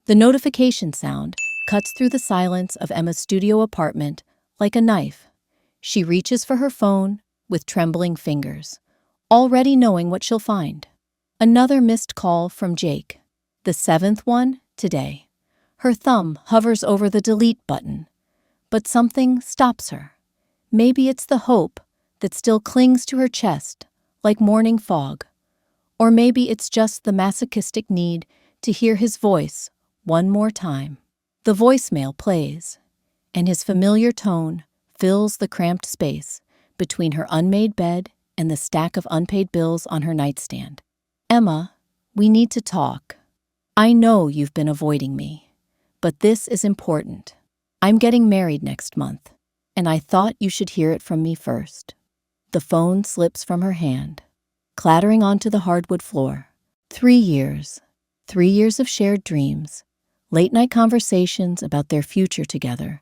The notification sound cuts through the silence of Emma's studio apartment like a knife. She reaches for her phone with trembling fingers, already knowing what she'll find. Another missed call from Jake, the seventh one today. Her thumb hovers over the delete button, but something stops her. Maybe it's the hope that still clings to her chest like morning fog. Or maybe it's just the masochistic need to hear his voice one more time. The voicemail plays, and his familiar tone fills the cramped space between her unmade bed and the stack of unpaid bills on her nightstand. Emma, we need to talk. I know you've been avoiding me, but this is important. I'm getting married next month, and I thought you should hear it from me first. The phone slips from her hand, clattering onto the hardwood floor. 3 years. 3 years of shared dreams, late-night conversations about their future together,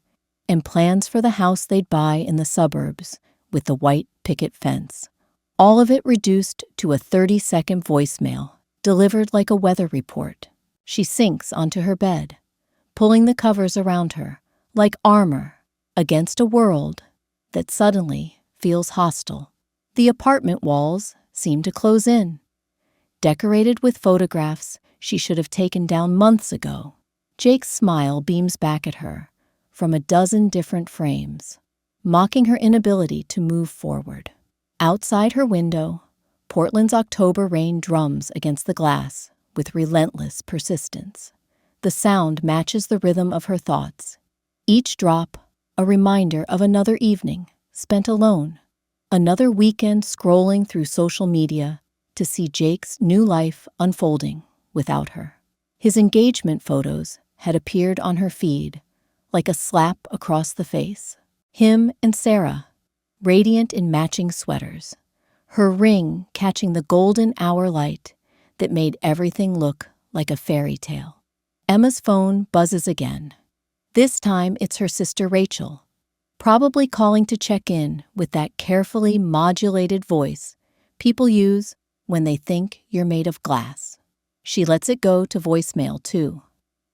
and plans for the house they'd buy in the suburbs with the white picket fence. All of it reduced to a 30-second voicemail, delivered like a weather report. She sinks onto her bed, pulling the covers around her, like armor, against a world that suddenly feels hostile. The apartment walls seem to close in, decorated with photographs she should have taken down months ago. Jake's smile beams back at her from a dozen different frames, mocking her inability to move forward. Outside her window, Portland's October rain drums against the glass with relentless persistence. The sound matches the rhythm of her thoughts, each drop a reminder of another evening spent alone, another weekend scrolling through social media to see Jake's new life unfolding without her. His engagement photos had appeared on her feed like a slap across the face. Him and Sarah, radiant in matching sweaters, her ring catching the golden hour light that made everything look like a fairy tale. Emma's phone buzzes again. This time it's her sister Rachel, probably calling to check in with that carefully modulated voice people use when they think you're made of glass. She lets it go to voicemail too.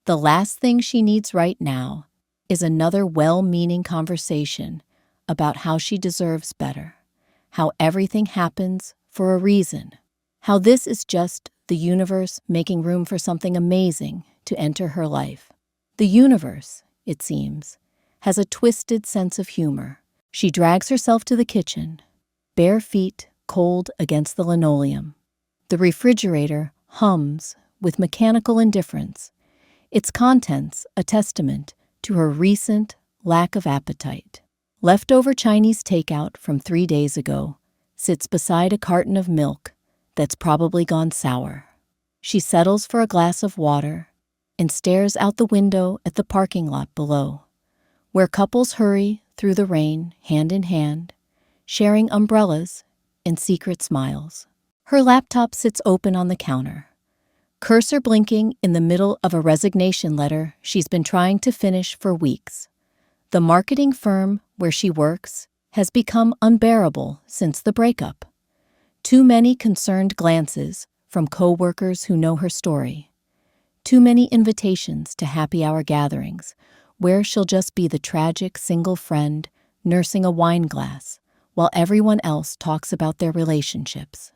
The last thing she needs right now is another well-meaning conversation about how she deserves better, how everything happens for a reason, how this is just the universe making room for something amazing to enter her life. The universe, it seems, has a twisted sense of humor. She drags herself to the kitchen, bare feet cold against the linoleum. The refrigerator hums with mechanical indifference, its contents a testament to her recent lack of appetite. Leftover Chinese takeout from 3 days ago sits beside a carton of milk that's probably gone sour. She settles for a glass of water and stares out the window at the parking lot below, where couples hurry through the rain hand in hand, sharing umbrellas and secret smiles. Her laptop sits open on the counter, cursor blinking in the middle of a resignation letter she's been trying to finish for weeks. The marketing firm where she works has become unbearable since the breakup. Too many concerned glances from coworkers who know her story. Too many invitations to happy hour gatherings where she'll just be the tragic single friend nursing a wine glass while everyone else talks about their relationships.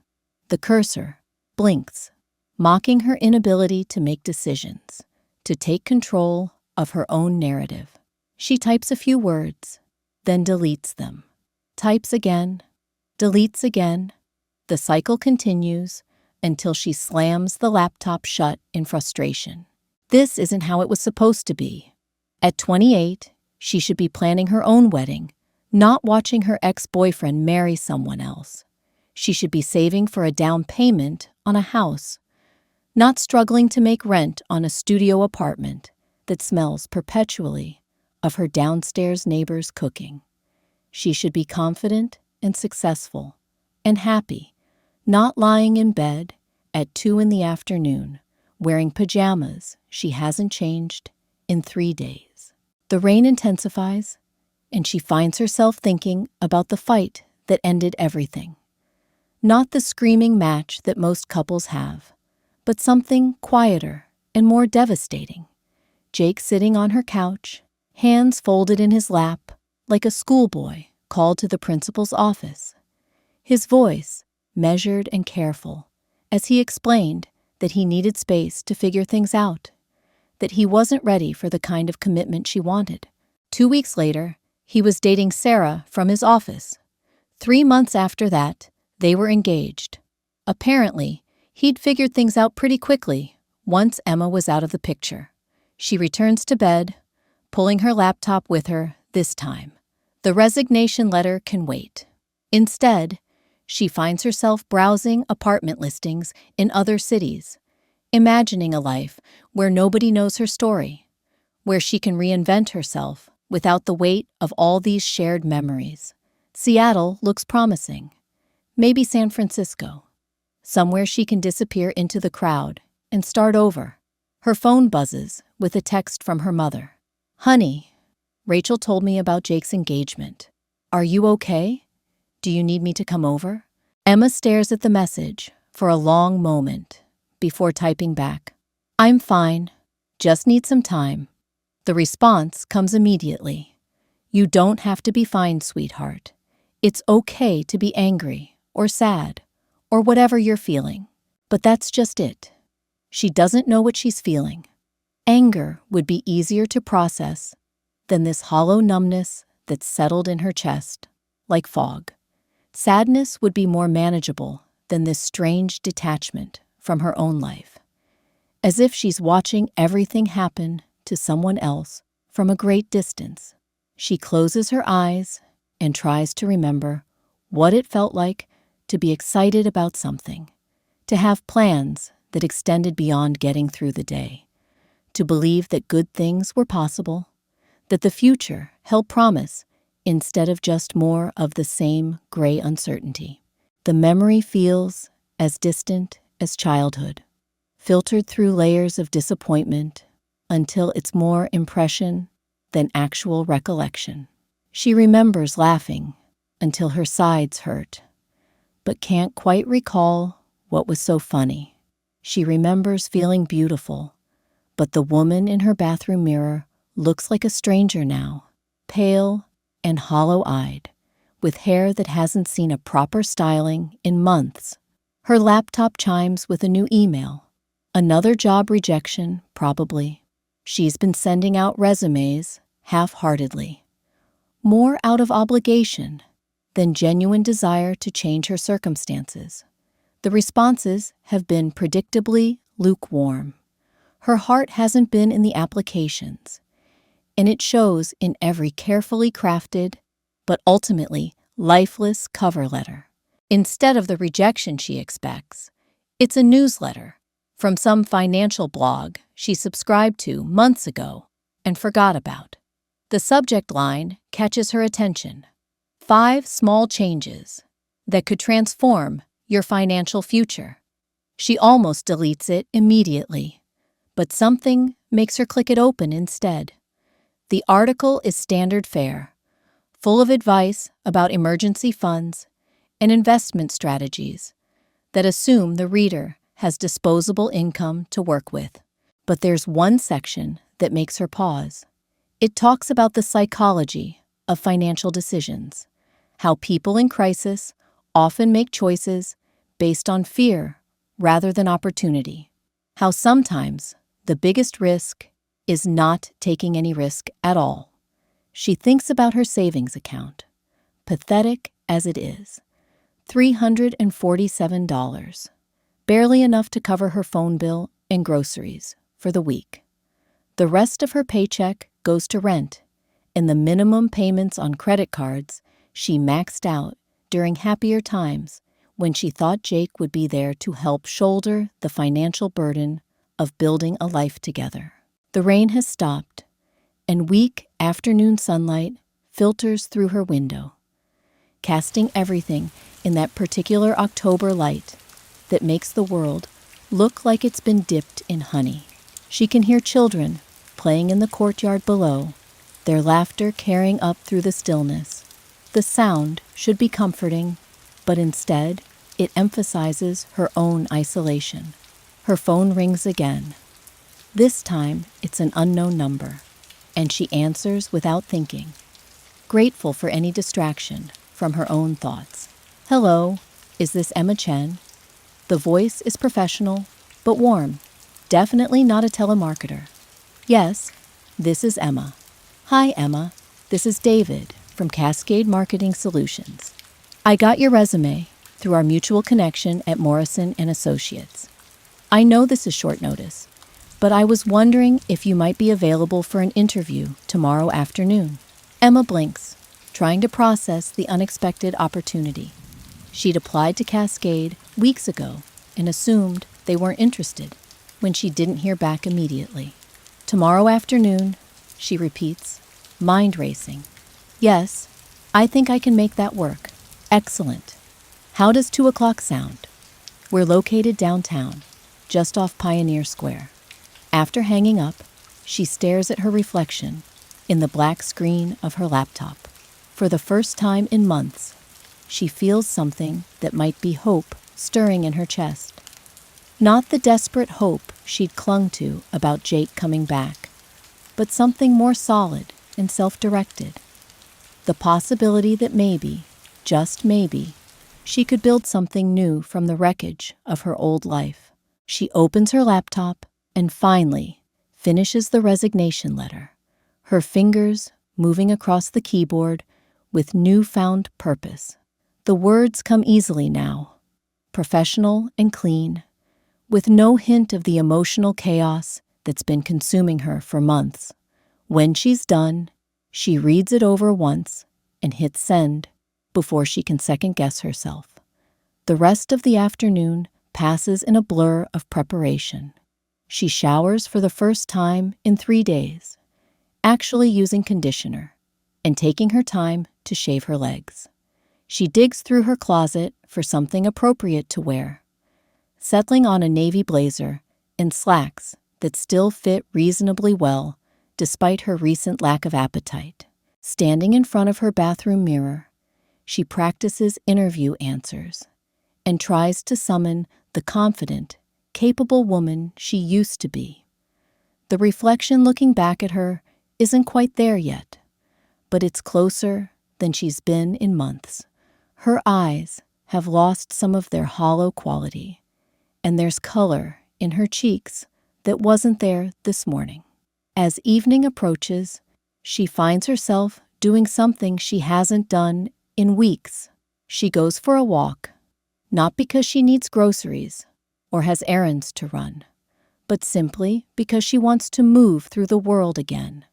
The cursor blinks, mocking her inability to make decisions, to take control of her own narrative. She types a few words, then deletes them. Types again, deletes again. The cycle continues until she slams the laptop shut in frustration. This isn't how it was supposed to be. At 28, she should be planning her own wedding, not watching her ex-boyfriend marry someone else. She should be saving for a down payment on a house, not struggling to make rent on a studio apartment that smells perpetually of her downstairs neighbor's cooking. She should be confident and successful and happy, not lying in bed at 2 p.m, wearing pajamas she hasn't changed in 3 days. The rain intensifies, and she finds herself thinking about the fight that ended everything. Not the screaming match that most couples have, but something quieter and more devastating. Jake sitting on her couch, hands folded in his lap, like a schoolboy called to the principal's office. His voice, measured and careful, as he explained that he needed space to figure things out, that he wasn't ready for the kind of commitment she wanted. 2 weeks later, he was dating Sarah from his office. 3 months after that, they were engaged. Apparently, he'd figured things out pretty quickly once Emma was out of the picture. She returns to bed, pulling her laptop with her this time. The resignation letter can wait. Instead, she finds herself browsing apartment listings in other cities, imagining a life where nobody knows her story, where she can reinvent herself without the weight of all these shared memories. Seattle looks promising. Maybe San Francisco. Somewhere she can disappear into the crowd and start over. Her phone buzzes with a text from her mother. "Honey, Rachel told me about Jake's engagement. Are you okay? Do you need me to come over?" Emma stares at the message for a long moment before typing back, "I'm fine. Just need some time." The response comes immediately. "You don't have to be fine, sweetheart. It's okay to be angry or sad or whatever you're feeling, but that's just it." She doesn't know what she's feeling. Anger would be easier to process than this hollow numbness that's settled in her chest, like fog. Sadness would be more manageable than this strange detachment from her own life. As if she's watching everything happen to someone else from a great distance. She closes her eyes and tries to remember what it felt like to be excited about something, to have plans that extended beyond getting through the day, to believe that good things were possible, that the future held promise instead of just more of the same gray uncertainty. The memory feels as distant as childhood, filtered through layers of disappointment until it's more impression than actual recollection. She remembers laughing until her sides hurt, but can't quite recall what was so funny. She remembers feeling beautiful, but the woman in her bathroom mirror looks like a stranger now, pale and hollow-eyed, with hair that hasn't seen a proper styling in months. Her laptop chimes with a new email. Another job rejection, probably. She's been sending out resumes half-heartedly, more out of obligation than genuine desire to change her circumstances. The responses have been predictably lukewarm. Her heart hasn't been in the applications, and it shows in every carefully crafted, but ultimately lifeless cover letter. Instead of the rejection she expects, it's a newsletter from some financial blog she subscribed to months ago and forgot about. The subject line catches her attention. 5 small changes that could transform your financial future. She almost deletes it immediately, but something makes her click it open instead. The article is standard fare, full of advice about emergency funds and investment strategies that assume the reader has disposable income to work with. But there's one section that makes her pause. It talks about the psychology of financial decisions, how people in crisis often make choices based on fear rather than opportunity, how sometimes the biggest risk is not taking any risk at all. She thinks about her savings account, pathetic as it is. $347, barely enough to cover her phone bill and groceries for the week. The rest of her paycheck goes to rent, and the minimum payments on credit cards she maxed out during happier times when she thought Jake would be there to help shoulder the financial burden of building a life together. The rain has stopped, and weak afternoon sunlight filters through her window, casting everything in that particular October light that makes the world look like it's been dipped in honey. She can hear children playing in the courtyard below, their laughter carrying up through the stillness. The sound should be comforting, but instead, it emphasizes her own isolation. Her phone rings again. This time, it's an unknown number, and she answers without thinking, grateful for any distraction from her own thoughts. Hello, is this Emma Chen? The voice is professional, but warm. Definitely not a telemarketer. Yes, this is Emma. Hi, Emma. This is David from Cascade Marketing Solutions. I got your resume through our mutual connection at Morrison and Associates. I know this is short notice, but I was wondering if you might be available for an interview tomorrow afternoon. Emma blinks, trying to process the unexpected opportunity. She'd applied to Cascade weeks ago and assumed they weren't interested when she didn't hear back immediately. Tomorrow afternoon, she repeats, mind racing. Yes, I think I can make that work. Excellent. How does 2 o'clock sound? We're located downtown, just off Pioneer Square. After hanging up, she stares at her reflection in the black screen of her laptop. For the first time in months, she feels something that might be hope stirring in her chest. Not the desperate hope she'd clung to about Jake coming back, but something more solid and self-directed. The possibility that maybe, just maybe, she could build something new from the wreckage of her old life. She opens her laptop and finally finishes the resignation letter, her fingers moving across the keyboard with newfound purpose. The words come easily now, professional and clean, with no hint of the emotional chaos that's been consuming her for months. When she's done, she reads it over once and hits send before she can second-guess herself. The rest of the afternoon passes in a blur of preparation. She showers for the first time in 3 days, actually using conditioner and taking her time to shave her legs. She digs through her closet for something appropriate to wear, settling on a navy blazer and slacks that still fit reasonably well despite her recent lack of appetite. Standing in front of her bathroom mirror, she practices interview answers and tries to summon the confident, capable woman she used to be. The reflection looking back at her isn't quite there yet, but it's closer than she's been in months. Her eyes have lost some of their hollow quality, and there's color in her cheeks that wasn't there this morning. As evening approaches, she finds herself doing something she hasn't done in weeks. She goes for a walk, not because she needs groceries or has errands to run, but simply because she wants to move through the world again,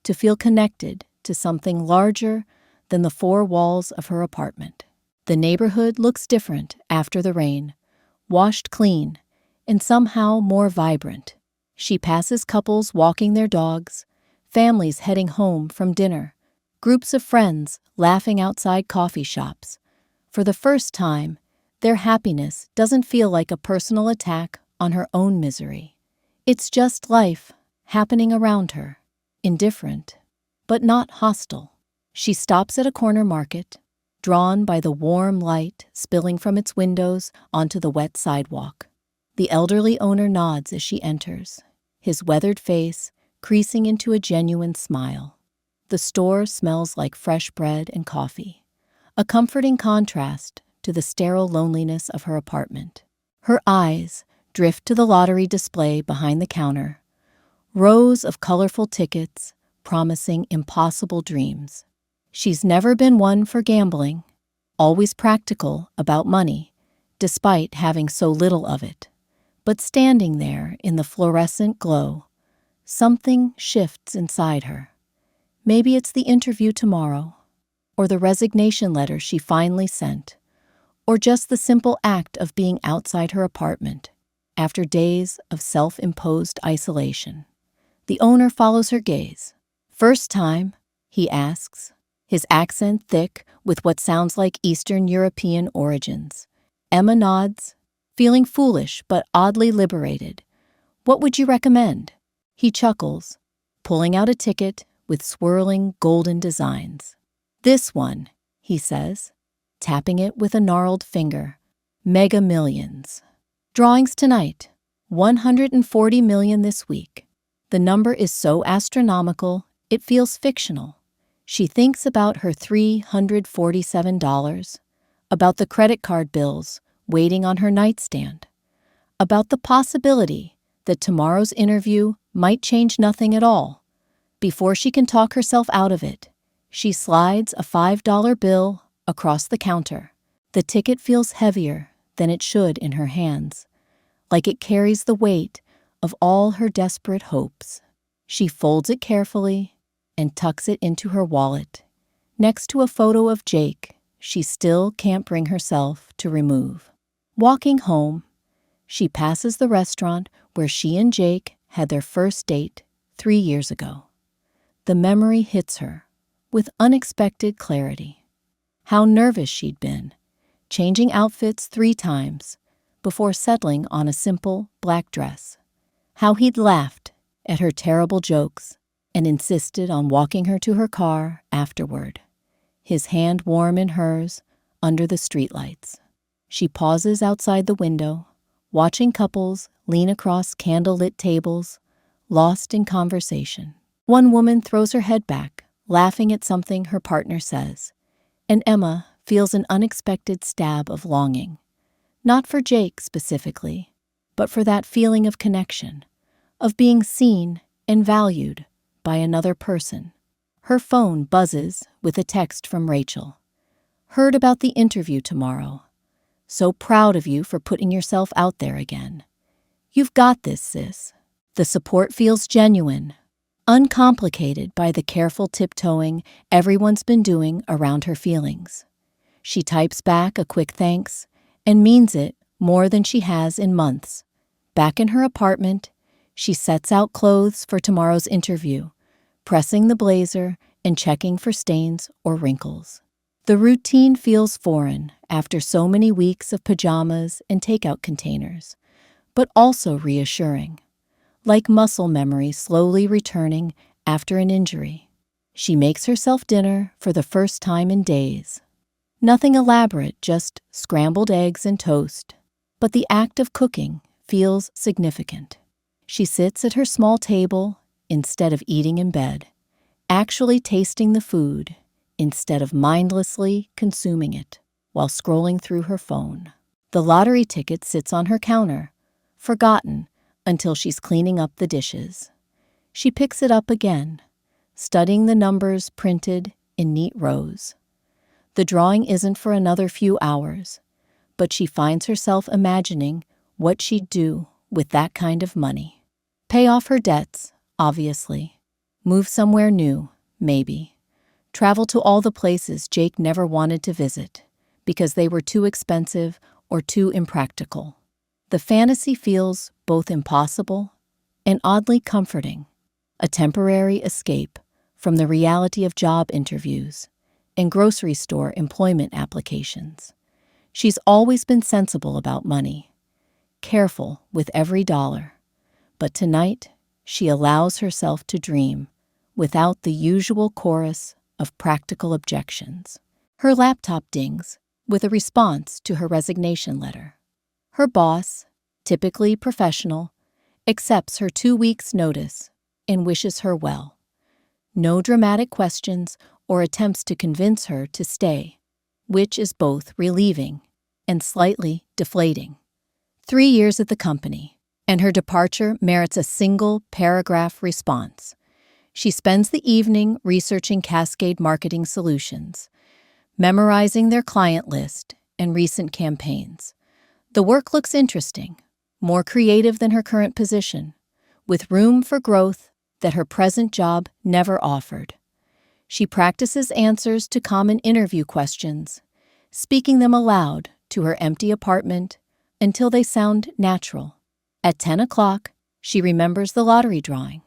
to feel connected to something larger than the 4 walls of her apartment. The neighborhood looks different after the rain, washed clean and somehow more vibrant. She passes couples walking their dogs, families heading home from dinner, groups of friends laughing outside coffee shops. For the first time, their happiness doesn't feel like a personal attack on her own misery. It's just life happening around her, indifferent, but not hostile. She stops at a corner market, drawn by the warm light spilling from its windows onto the wet sidewalk. The elderly owner nods as she enters, his weathered face creasing into a genuine smile. The store smells like fresh bread and coffee, a comforting contrast to the sterile loneliness of her apartment. Her eyes drift to the lottery display behind the counter, rows of colorful tickets promising impossible dreams. She's never been one for gambling, always practical about money, despite having so little of it. But standing there in the fluorescent glow, something shifts inside her. Maybe it's the interview tomorrow, or the resignation letter she finally sent, or just the simple act of being outside her apartment after days of self-imposed isolation. The owner follows her gaze. First time, he asks, his accent thick with what sounds like Eastern European origins. Emma nods, feeling foolish but oddly liberated. What would you recommend? He chuckles, pulling out a ticket with swirling golden designs. This one, he says, tapping it with a gnarled finger. Mega Millions. Drawings tonight. 140 million this week. The number is so astronomical, it feels fictional. She thinks about her $347, about the credit card bills waiting on her nightstand, about the possibility that tomorrow's interview might change nothing at all. Before she can talk herself out of it, she slides a $5 bill across the counter. The ticket feels heavier than it should in her hands, like it carries the weight of all her desperate hopes. She folds it carefully and tucks it into her wallet, next to a photo of Jake she still can't bring herself to remove. Walking home, she passes the restaurant where she and Jake had their first date 3 years ago. The memory hits her with unexpected clarity. How nervous she'd been, changing outfits 3 times before settling on a simple black dress. How he'd laughed at her terrible jokes and insisted on walking her to her car afterward, his hand warm in hers under the streetlights. She pauses outside the window, watching couples lean across candlelit tables, lost in conversation. One woman throws her head back, laughing at something her partner says, and Emma feels an unexpected stab of longing, not for Jake specifically, but for that feeling of connection, of being seen and valued by another person. Her phone buzzes with a text from Rachel. Heard about the interview tomorrow. So proud of you for putting yourself out there again. You've got this, sis. The support feels genuine, uncomplicated by the careful tiptoeing everyone's been doing around her feelings. She types back a quick thanks and means it more than she has in months. Back in her apartment, she sets out clothes for tomorrow's interview, pressing the blazer and checking for stains or wrinkles. The routine feels foreign after so many weeks of pajamas and takeout containers, but also reassuring. Like muscle memory slowly returning after an injury. She makes herself dinner for the first time in days. Nothing elaborate, just scrambled eggs and toast. But the act of cooking feels significant. She sits at her small table instead of eating in bed, actually tasting the food instead of mindlessly consuming it while scrolling through her phone. The lottery ticket sits on her counter, forgotten until she's cleaning up the dishes. She picks it up again, studying the numbers printed in neat rows. The drawing isn't for another few hours, but she finds herself imagining what she'd do with that kind of money. Pay off her debts, obviously. Move somewhere new, maybe. Travel to all the places Jake never wanted to visit because they were too expensive or too impractical. The fantasy feels both impossible and oddly comforting, a temporary escape from the reality of job interviews and grocery store employment applications. She's always been sensible about money, careful with every dollar, but tonight she allows herself to dream without the usual chorus of practical objections. Her laptop dings with a response to her resignation letter. Her boss, typically professional, accepts her 2 weeks' notice and wishes her well. No dramatic questions or attempts to convince her to stay, which is both relieving and slightly deflating. 3 years at the company, and her departure merits a single paragraph response. She spends the evening researching Cascade marketing solutions, memorizing their client list and recent campaigns. The work looks interesting, more creative than her current position, with room for growth that her present job never offered. She practices answers to common interview questions, speaking them aloud to her empty apartment until they sound natural. At 10 o'clock, she remembers the lottery drawing.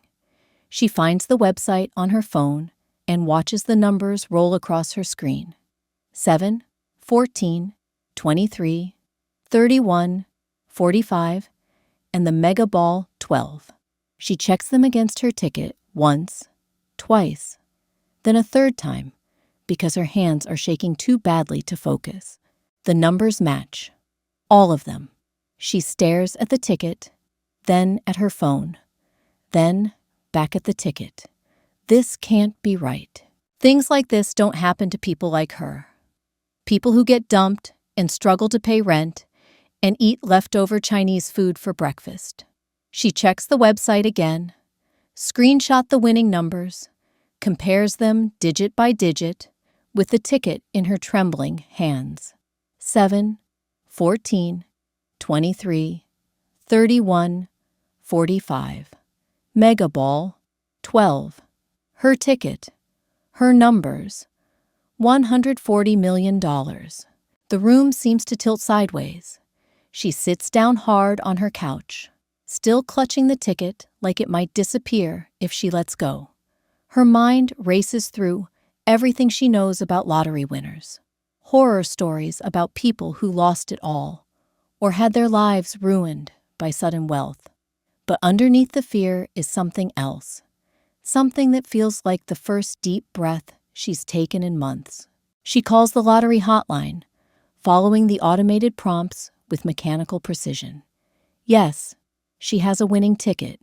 She finds the website on her phone and watches the numbers roll across her screen. 7, 14, 23, 31, 45, and the mega ball 12. She checks them against her ticket once, twice, then a third time because her hands are shaking too badly to focus. The numbers match. All of them. She stares at the ticket then at her phone, then back at the ticket. This can't be right. Things like this don't happen to people like her. People who get dumped and struggle to pay rent and eat leftover Chinese food for breakfast. She checks the website again, screenshot the winning numbers, compares them digit by digit with the ticket in her trembling hands. 7, 14, 23, 31, 45. Mega Ball, 12. Her ticket, her numbers, $140 million. The room seems to tilt sideways. She sits down hard on her couch, still clutching the ticket like it might disappear if she lets go. Her mind races through everything she knows about lottery winners. Horror stories about people who lost it all or had their lives ruined by sudden wealth. But underneath the fear is something else, something that feels like the first deep breath she's taken in months. She calls the lottery hotline, following the automated prompts with mechanical precision. Yes, she has a winning ticket.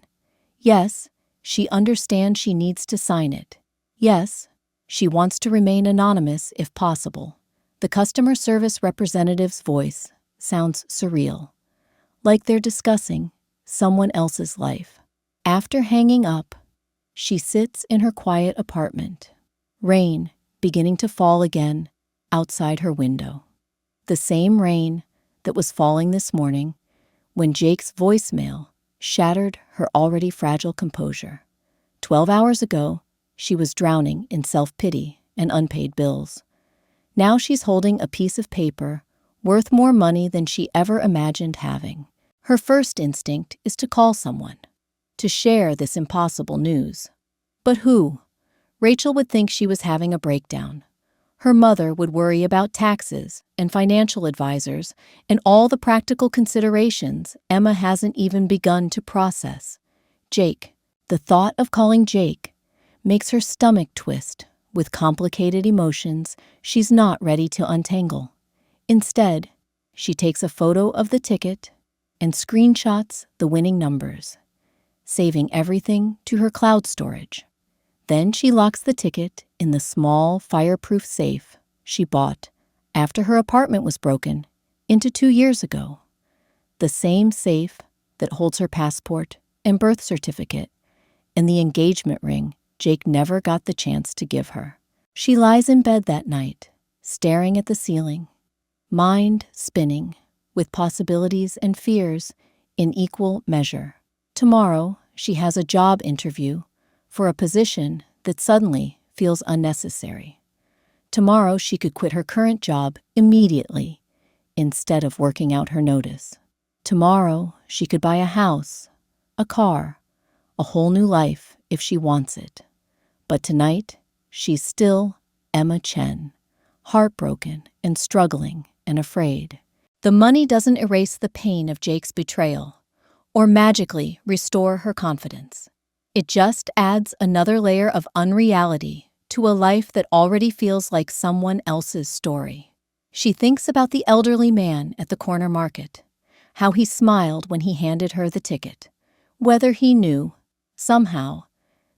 Yes, she understands she needs to sign it. Yes, she wants to remain anonymous if possible. The customer service representative's voice sounds surreal, like they're discussing someone else's life. After hanging up, she sits in her quiet apartment, rain beginning to fall again outside her window. The same rain that was falling this morning when Jake's voicemail shattered her already fragile composure. 12 hours ago, she was drowning in self-pity and unpaid bills. Now she's holding a piece of paper worth more money than she ever imagined having. Her first instinct is to call someone, to share this impossible news. But who? Rachel would think she was having a breakdown. Her mother would worry about taxes and financial advisors and all the practical considerations Emma hasn't even begun to process. Jake. The thought of calling Jake makes her stomach twist with complicated emotions she's not ready to untangle. Instead, she takes a photo of the ticket and screenshots the winning numbers, saving everything to her cloud storage. Then she locks the ticket in the small, fireproof safe she bought after her apartment was broken into 2 years ago. The same safe that holds her passport and birth certificate and the engagement ring Jake never got the chance to give her. She lies in bed that night, staring at the ceiling, mind spinning with possibilities and fears in equal measure. Tomorrow, she has a job interview for a position that suddenly feels unnecessary. Tomorrow, she could quit her current job immediately instead of working out her notice. Tomorrow, she could buy a house, a car, a whole new life if she wants it. But tonight, she's still Emma Chen, heartbroken and struggling and afraid. The money doesn't erase the pain of Jake's betrayal or magically restore her confidence. It just adds another layer of unreality to a life that already feels like someone else's story. She thinks about the elderly man at the corner market, how he smiled when he handed her the ticket, whether he knew, somehow,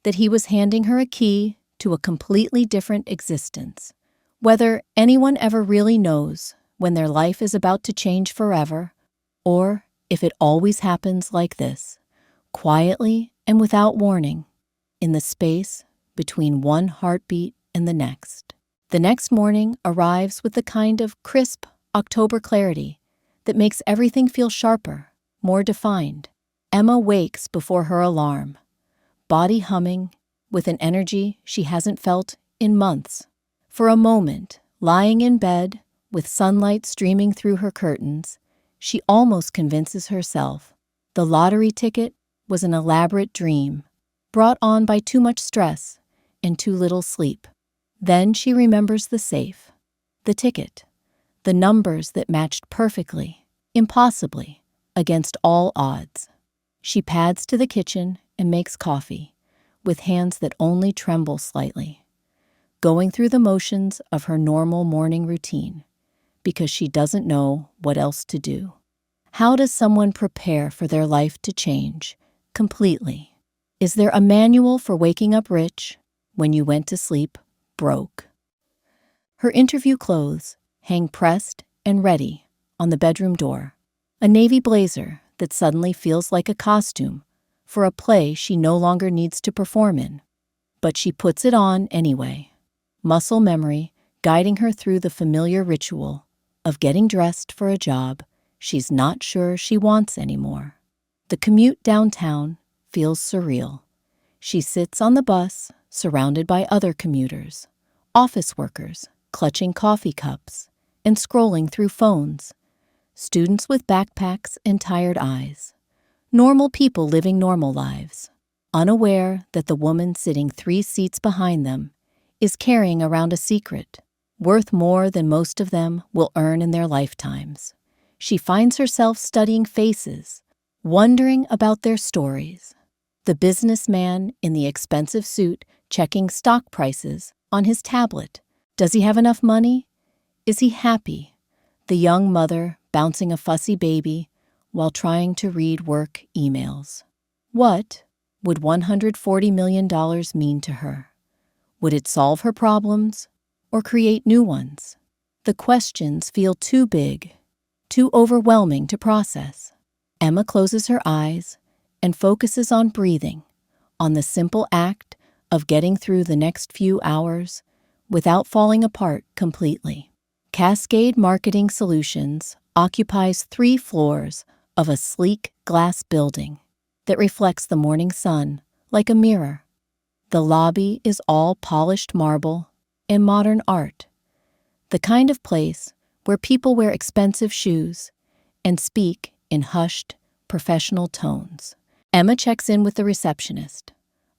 that he was handing her a key to a completely different existence, whether anyone ever really knows when their life is about to change forever, or if it always happens like this, quietly and without warning, in the space between one heartbeat and the next. The next morning arrives with the kind of crisp October clarity that makes everything feel sharper, more defined. Emma wakes before her alarm, body humming with an energy she hasn't felt in months. For a moment, lying in bed with sunlight streaming through her curtains, she almost convinces herself the lottery ticket was an elaborate dream, brought on by too much stress and too little sleep. Then she remembers the safe, the ticket, the numbers that matched perfectly, impossibly, against all odds. She pads to the kitchen and makes coffee, with hands that only tremble slightly, going through the motions of her normal morning routine, because she doesn't know what else to do. How does someone prepare for their life to change completely? Is there a manual for waking up rich when you went to sleep broke? Her interview clothes hang pressed and ready on the bedroom door. A navy blazer that suddenly feels like a costume for a play she no longer needs to perform in. But she puts it on anyway. Muscle memory guiding her through the familiar ritual of getting dressed for a job she's not sure she wants anymore. The commute downtown feels surreal. She sits on the bus, surrounded by other commuters, office workers, clutching coffee cups and scrolling through phones, students with backpacks and tired eyes, normal people living normal lives, unaware that the woman sitting 3 seats behind them is carrying around a secret, worth more than most of them will earn in their lifetimes. She finds herself studying faces, wondering about their stories. The businessman in the expensive suit checking stock prices on his tablet. Does he have enough money? Is he happy? The young mother bouncing a fussy baby while trying to read work emails. What would $140 million mean to her? Would it solve her problems or create new ones? The questions feel too big, too overwhelming to process. Emma closes her eyes and focuses on breathing, on the simple act of getting through the next few hours without falling apart completely. Cascade Marketing Solutions occupies 3 floors of a sleek glass building that reflects the morning sun like a mirror. The lobby is all polished marble and modern art, the kind of place where people wear expensive shoes and speak in hushed, professional tones. Emma checks in with the receptionist,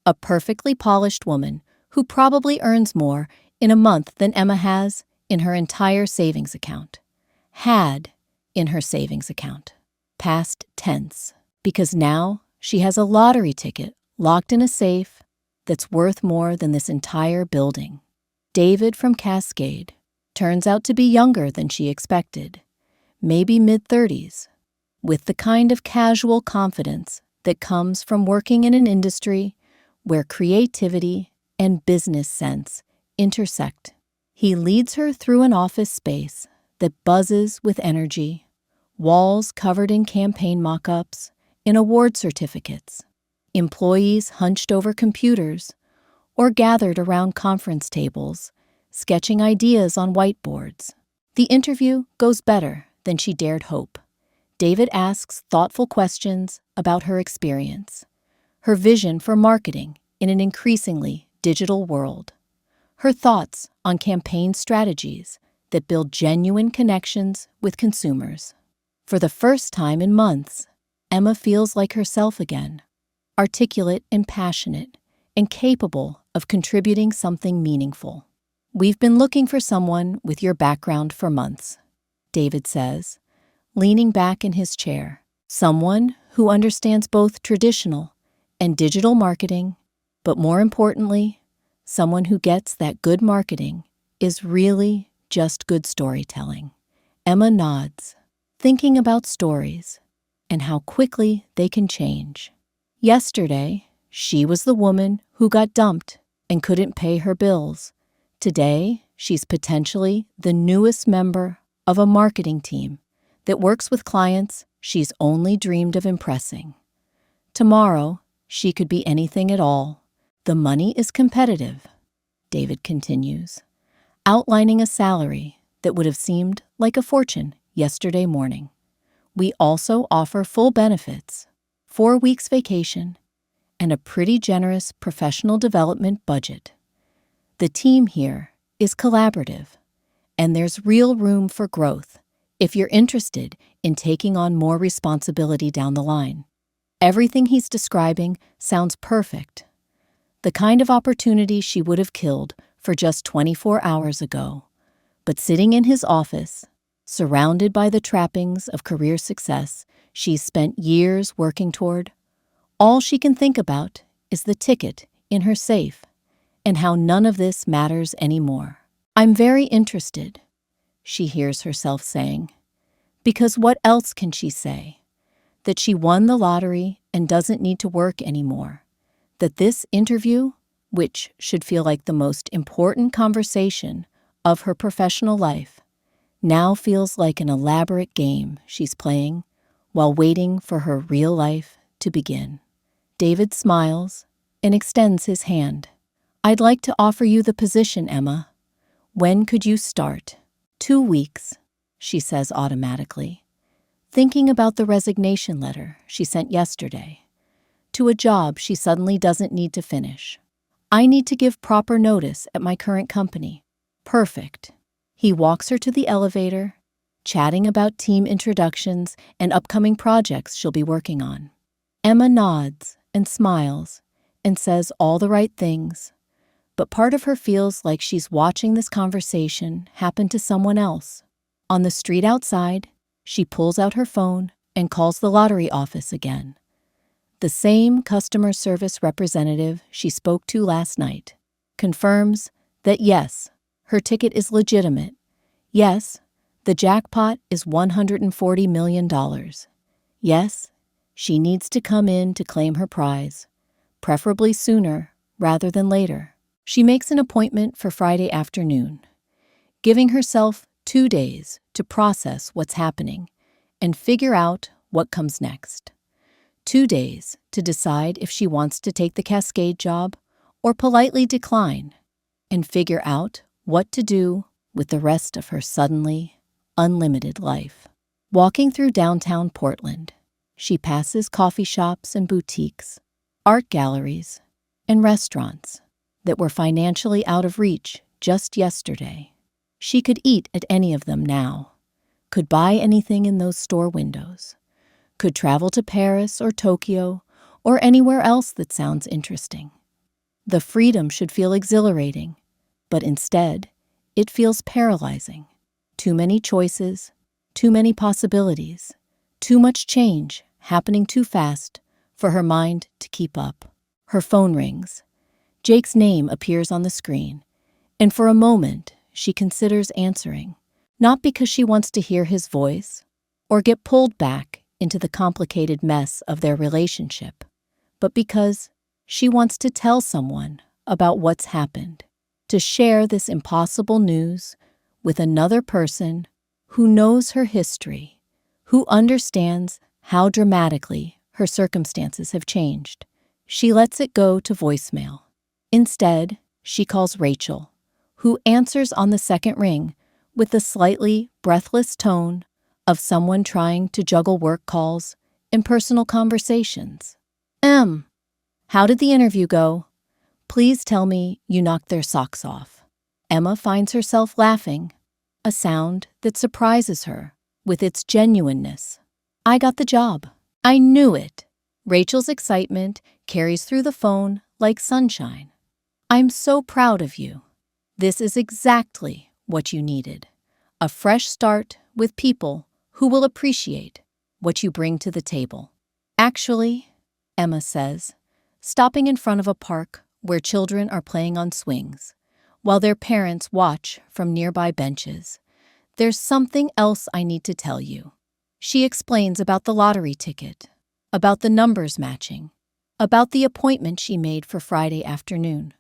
a perfectly polished woman who probably earns more in a month than Emma has in her entire savings account. Had in her savings account. Past tense, because now she has a lottery ticket locked in a safe that's worth more than this entire building. David from Cascade turns out to be younger than she expected, maybe mid-30s, with the kind of casual confidence that comes from working in an industry where creativity and business sense intersect. He leads her through an office space that buzzes with energy, walls covered in campaign mock-ups, in award certificates, employees hunched over computers or gathered around conference tables, sketching ideas on whiteboards. The interview goes better than she dared hope. David asks thoughtful questions about her experience, her vision for marketing in an increasingly digital world, her thoughts on campaign strategies that build genuine connections with consumers. For the first time in months, Emma feels like herself again, articulate and passionate, and capable of contributing something meaningful. "We've been looking for someone with your background for months," David says, leaning back in his chair. "Someone who understands both traditional and digital marketing, but more importantly, someone who gets that good marketing is really just good storytelling." Emma nods, thinking about stories and how quickly they can change. Yesterday, she was the woman who got dumped and couldn't pay her bills. Today, she's potentially the newest member of a marketing team that works with clients she's only dreamed of impressing. Tomorrow, she could be anything at all. The money is competitive, David continues, outlining a salary that would have seemed like a fortune yesterday morning. We also offer full benefits, 4 weeks vacation, and a pretty generous professional development budget. The team here is collaborative, and there's real room for growth if you're interested in taking on more responsibility down the line. Everything he's describing sounds perfect. The kind of opportunity she would have killed for just 24 hours ago. But sitting in his office, surrounded by the trappings of career success she's spent years working toward, all she can think about is the ticket in her safe and how none of this matters anymore. "I'm very interested," she hears herself saying. Because what else can she say? That she won the lottery and doesn't need to work anymore. That this interview, which should feel like the most important conversation of her professional life, now feels like an elaborate game she's playing while waiting for her real life to begin. David smiles and extends his hand. I'd like to offer you the position, Emma. When could you start? 2 weeks, she says automatically, thinking about the resignation letter she sent yesterday to a job she suddenly doesn't need to finish. I need to give proper notice at my current company. Perfect. He walks her to the elevator, chatting about team introductions and upcoming projects she'll be working on. Emma nods and smiles and says all the right things, but part of her feels like she's watching this conversation happen to someone else. On the street outside, she pulls out her phone and calls the lottery office again. The same customer service representative she spoke to last night confirms that yes, her ticket is legitimate. Yes, the jackpot is $140 million. Yes, she needs to come in to claim her prize, preferably sooner rather than later. She makes an appointment for Friday afternoon, giving herself 2 days to process what's happening and figure out what comes next. 2 days to decide if she wants to take the Cascade job or politely decline, and figure out what to do with the rest of her suddenly unlimited life. Walking through downtown Portland, she passes coffee shops and boutiques, art galleries, and restaurants that were financially out of reach just yesterday. She could eat at any of them now, could buy anything in those store windows, could travel to Paris or Tokyo or anywhere else that sounds interesting. The freedom should feel exhilarating, but instead, it feels paralyzing. Too many choices, too many possibilities, too much change happening too fast for her mind to keep up. Her phone rings. Jake's name appears on the screen, and for a moment, she considers answering, not because she wants to hear his voice or get pulled back into the complicated mess of their relationship, but because she wants to tell someone about what's happened, to share this impossible news with another person who knows her history, who understands how dramatically her circumstances have changed. She lets it go to voicemail. Instead, she calls Rachel, who answers on the second ring with the slightly breathless tone of someone trying to juggle work calls and personal conversations. How did the interview go? Please tell me you knocked their socks off. Emma finds herself laughing, a sound that surprises her with its genuineness. I got the job. I knew it. Rachel's excitement carries through the phone like sunshine. I'm so proud of you. This is exactly what you needed. A fresh start with people who will appreciate what you bring to the table. Actually, Emma says, stopping in front of a park where children are playing on swings, while their parents watch from nearby benches, there's something else I need to tell you. She explains about the lottery ticket, about the numbers matching, about the appointment she made for Friday afternoon.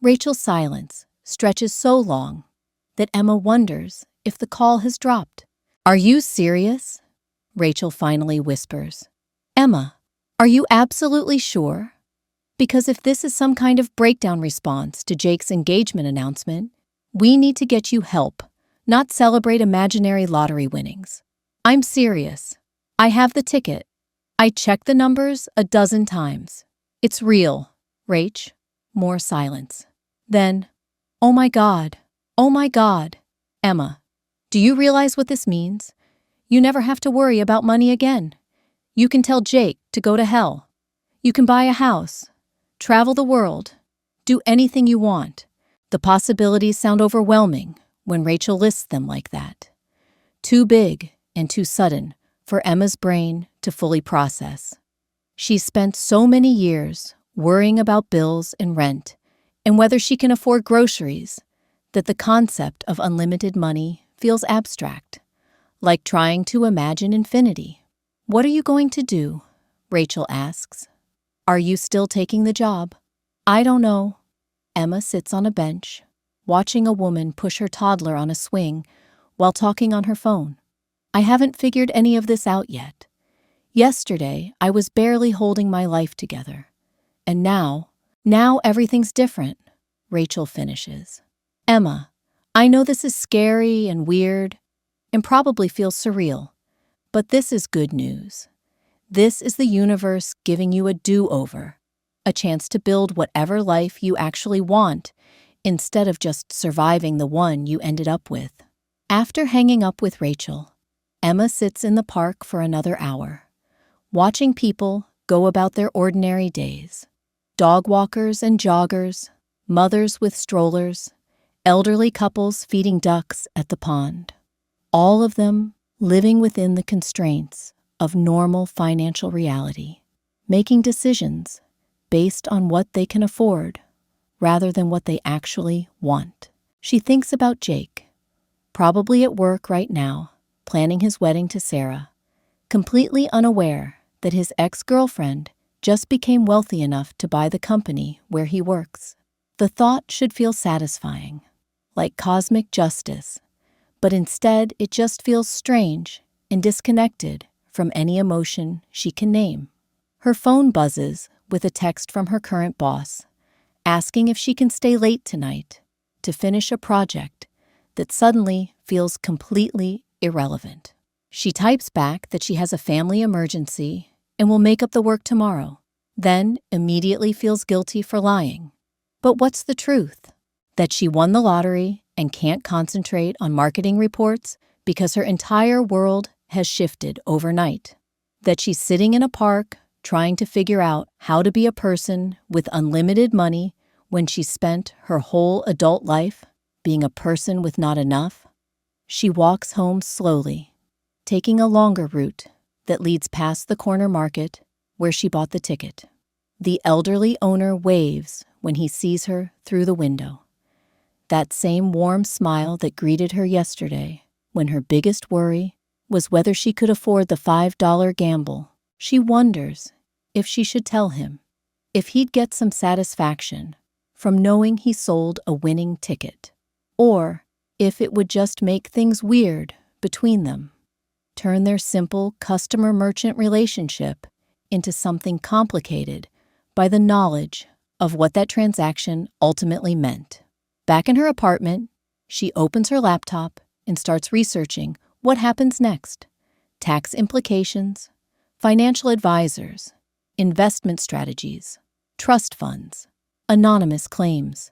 Rachel's silence stretches so long that Emma wonders if the call has dropped. Are you serious? Rachel finally whispers. Emma, are you absolutely sure? Because if this is some kind of breakdown response to Jake's engagement announcement, we need to get you help, not celebrate imaginary lottery winnings. I'm serious. I have the ticket. I checked the numbers a dozen times. It's real, Rach. More silence. Then, oh my God, Emma, do you realize what this means? You never have to worry about money again. You can tell Jake to go to hell. You can buy a house, travel the world, do anything you want. The possibilities sound overwhelming when Rachel lists them like that. Too big and too sudden for Emma's brain to fully process. She's spent so many years worrying about bills and rent and whether she can afford groceries that the concept of unlimited money feels abstract, like trying to imagine infinity. "What are you going to do?" Rachel asks. "Are you still taking the job?" "I don't know." Emma sits on a bench, watching a woman push her toddler on a swing while talking on her phone. "I haven't figured any of this out yet. Yesterday, I was barely holding my life together. And now everything's different," Rachel finishes. "Emma, I know this is scary and weird and probably feels surreal, but this is good news. This is the universe giving you a do-over, a chance to build whatever life you actually want instead of just surviving the one you ended up with." After hanging up with Rachel, Emma sits in the park for another hour, watching people go about their ordinary days. Dog walkers and joggers, mothers with strollers, elderly couples feeding ducks at the pond. All of them living within the constraints of normal financial reality, making decisions based on what they can afford rather than what they actually want. She thinks about Jake, probably at work right now, planning his wedding to Sarah, completely unaware that his ex-girlfriend just became wealthy enough to buy the company where he works. The thought should feel satisfying, like cosmic justice, but instead it just feels strange and disconnected from any emotion she can name. Her phone buzzes with a text from her current boss, asking if she can stay late tonight to finish a project that suddenly feels completely irrelevant. She types back that she has a family emergency and will make up the work tomorrow, then immediately feels guilty for lying. But what's the truth? That she won the lottery and can't concentrate on marketing reports because her entire world has shifted overnight. That she's sitting in a park trying to figure out how to be a person with unlimited money when she spent her whole adult life being a person with not enough. She walks home slowly, taking a longer route that leads past the corner market where she bought the ticket. The elderly owner waves when he sees her through the window. That same warm smile that greeted her yesterday when her biggest worry was whether she could afford the $5 gamble. She wonders if she should tell him, if he'd get some satisfaction from knowing he sold a winning ticket, or if it would just make things weird between them, turn their simple customer-merchant relationship into something complicated by the knowledge of what that transaction ultimately meant. Back in her apartment, she opens her laptop and starts researching what happens next: tax implications, financial advisors, investment strategies, trust funds, anonymous claims.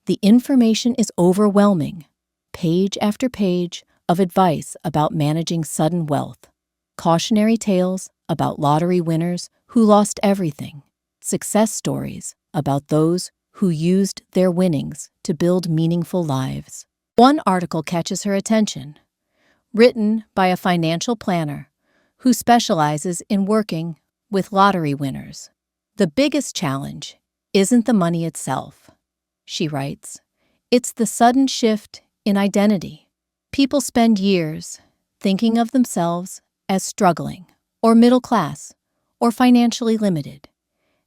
The information is overwhelming. Page after page of advice about managing sudden wealth, cautionary tales about lottery winners who lost everything, success stories about those who used their winnings to build meaningful lives. One article catches her attention, written by a financial planner who specializes in working with lottery winners. "The biggest challenge isn't the money itself," she writes. "It's the sudden shift in identity. People spend years thinking of themselves as struggling, or middle class, or financially limited.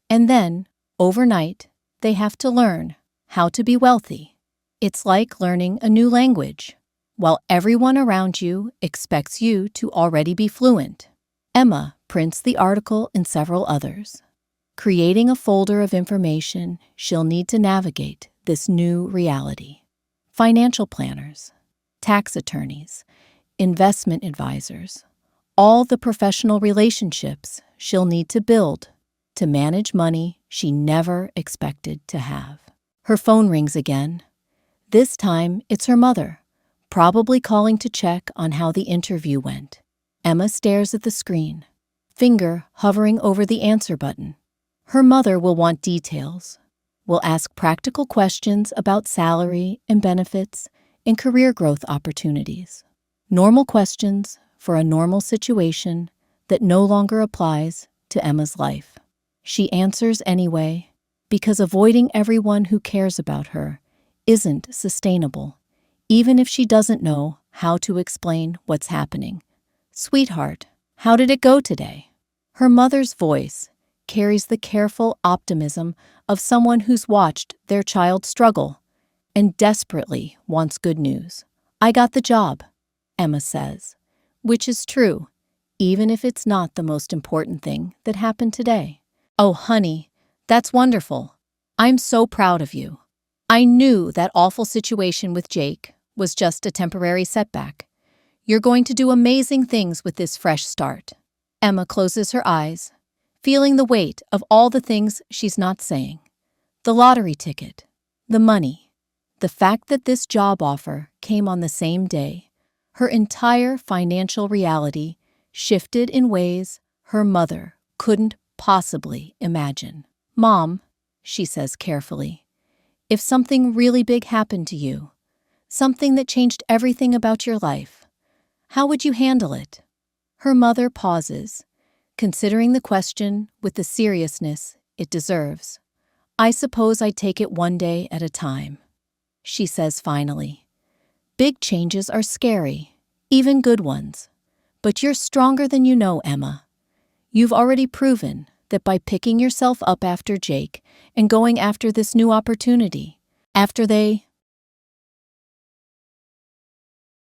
And then, overnight, they have to learn how to be wealthy. It's like learning a new language, while everyone around you expects you to already be fluent." Emma prints the article and several others, creating a folder of information she'll need to navigate this new reality. Financial planners, tax attorneys, investment advisors, all the professional relationships she'll need to build to manage money she never expected to have. Her phone rings again. This time, it's her mother, probably calling to check on how the interview went. Emma stares at the screen, finger hovering over the answer button. Her mother will want details, will ask practical questions about salary and benefits and career growth opportunities. Normal questions for a normal situation that no longer applies to Emma's life. She answers anyway, because avoiding everyone who cares about her isn't sustainable, even if she doesn't know how to explain what's happening. "Sweetheart, how did it go today?" Her mother's voice carries the careful optimism of someone who's watched their child struggle and desperately wants good news. "I got the job," Emma says, which is true, even if it's not the most important thing that happened today. "Oh, honey, that's wonderful. I'm so proud of you. I knew that awful situation with Jake was just a temporary setback. You're going to do amazing things with this fresh start." Emma closes her eyes, feeling the weight of all the things she's not saying. The lottery ticket, the money, the fact that this job offer came on the same day. Her entire financial reality shifted in ways her mother couldn't possibly imagine. "Mom," she says carefully, "if something really big happened to you, something that changed everything about your life, how would you handle it?" Her mother pauses, considering the question with the seriousness it deserves. "I suppose I'd take it one day at a time," she says finally. "Big changes are scary, even good ones. But you're stronger than you know, Emma. You've already proven that by picking yourself up after Jake and going after this new opportunity, after they